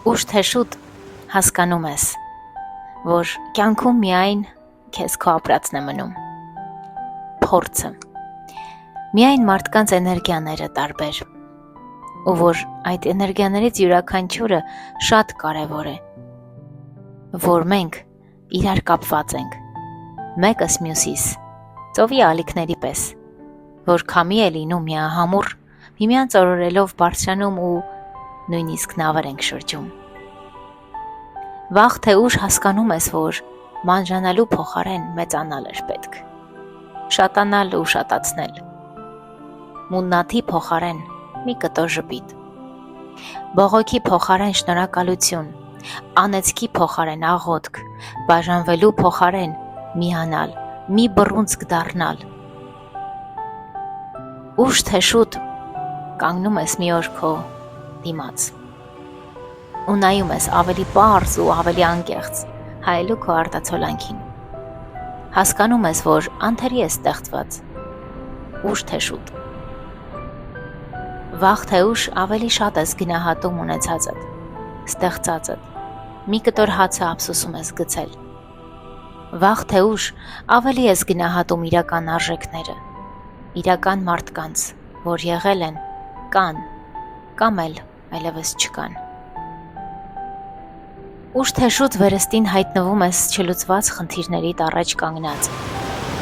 Ուշ թե շուտ հասկանում ես, որ կյանքում միայն քեզ քո ապրածն է մնում, փորձը, միայն մարդկանց էներգիաները տարբեր, ու որ այդ էներգիաներից յուրաքանչյուրը շատ կարևոր է, որ մենք իրար կապված ենք, մեկս մյուսիս, ծովի ալիքների պես, որ քամի է լինում միահամուռ, միմյանց օրորելով բարձրանում ու նույնիսկ նավեր ենք շրջում։ Վաղ թե ուշ հասկանում ես, որ մանրանալու փոխարեն մեծանալ էր պետք, շատանալ ու շատացնել, մուննաթի փոխարեն մի կտոր ժպիտ, բողոքի փոխարեն շնորհակալություն, անեծքի փոխարեն աղոթք, բաժանվելու փոխարեն միանալ, մի բռունցք դառնալ։ Ուշ թե շուտ կանգնում ես մի օր քո դիմաց ու նայում ես ավելի պարզ ու ավելի անկեղծ հայելու քո արտացոլանքին, հասկանում ես, որ անթերի ես ստեղծված, ուշ թե շուտ, վաղ թե ուշ ավելի շատ ես գնահատում ունեցածդ, ստեղծածդ, մի կտոր հացը ափսոսում ես գցել, վաղ թե ուշ ավելի ես գնահատում իրական արժեքները, իրական մարդկանց, որ եղել են, կան, կամ էլ այլևս չկան։ Ուշ թե շուտ վերստին հայտնվում ես չլուծված խնդիրներիդ առաջ կանգնած,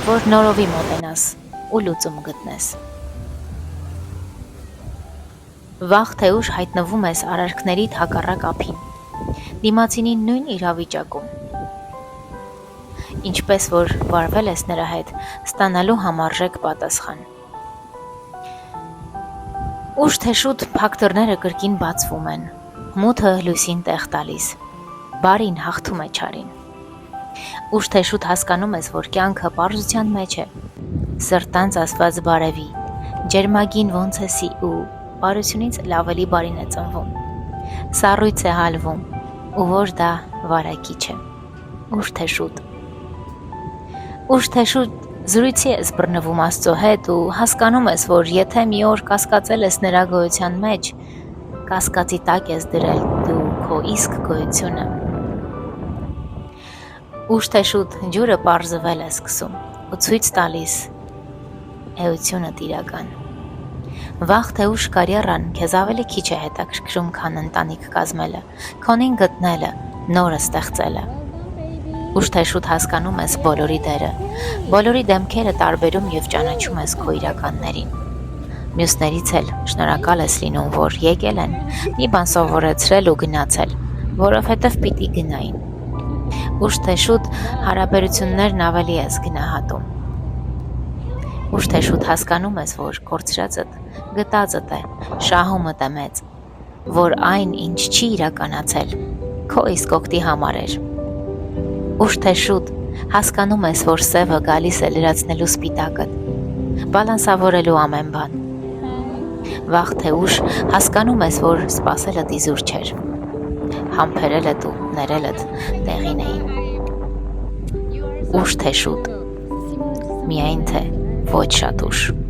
որ նորովի մոտենաս ու լուծում գտնես։ Վաղ թե ուշ հայտնվում ես արարքներիդ հակառակ ափին, դիմացինի նույն իրավիճակում, ինչպես որ վարվել ես նրա հետ, ստանալու համարժեք պատասխան։ Ուշ թե շուտ փակ դռները կրկին բացվում են, մութը լույսին տեղ տալիս, բարին հաղթում է չարին։ Ուշ թե շուտ հասկանում ես, որ կյանքը պարզության մեջ է, սրտանց ասված բարևի, ջերմագին ոնց է սի ու բարությունից ավելի բարին է ծնվում, սառույց է հալվում, ու որ դա վարակիչ է։ Ուշ թե շուտ։ Ուշ թե շուտ զրույցի ես բռնվում Աստծո հետ ու հասկանում ես, որ եթե մի օր կասկածել ես նրա գոյության մեջ, կասկածի տակ ես դրել դու քո իսկ գոյությունը։ Ուշ թե շուտ ջուրը պարզվել է սկսում ու ցույց տալիս էությունդ իրական։ Վաղ թե ուշ կարիերան քեզ ավելի քիչ է հետաքրքրում, քան ընտանիք կազմելը, քոնին գտնելը, նորը ստեղծելը։ Ուշ թե շուտ հասկանում ես բոլորի դերը, բոլորի դեմքերը տարբերում և ճանաչում ես քո իրականներին։ Մյուսներից էլ շնորհակալ ես լինում, որ եկել են, մի բան սովորեցրել ու գնացել, որովհետև պիտի գնային։ Ուշ թե շուտ հարաբերություններն ավելի ես գնահատում։ Ուշ թե շուտ հասկանում ես, որ կորցրածդ գտածդ է, շահումդ է մեծ, որ այն, ինչ չի իրականացել, քո իսկ օգտի համար էր։ Ուշ թե շուտ հասկանում ես, որ սևը գալիս է լրացնելու սպիտակդ, բալանսավորելու ամեն բան։ Վաղ թե ուշ հասկանում ես, որ սպասելը դիզուր չէր, համբերելդ ու ներելդ տեղին էին։ Ուշ թե շուտ, միայն թե ոչ շատ ուշ։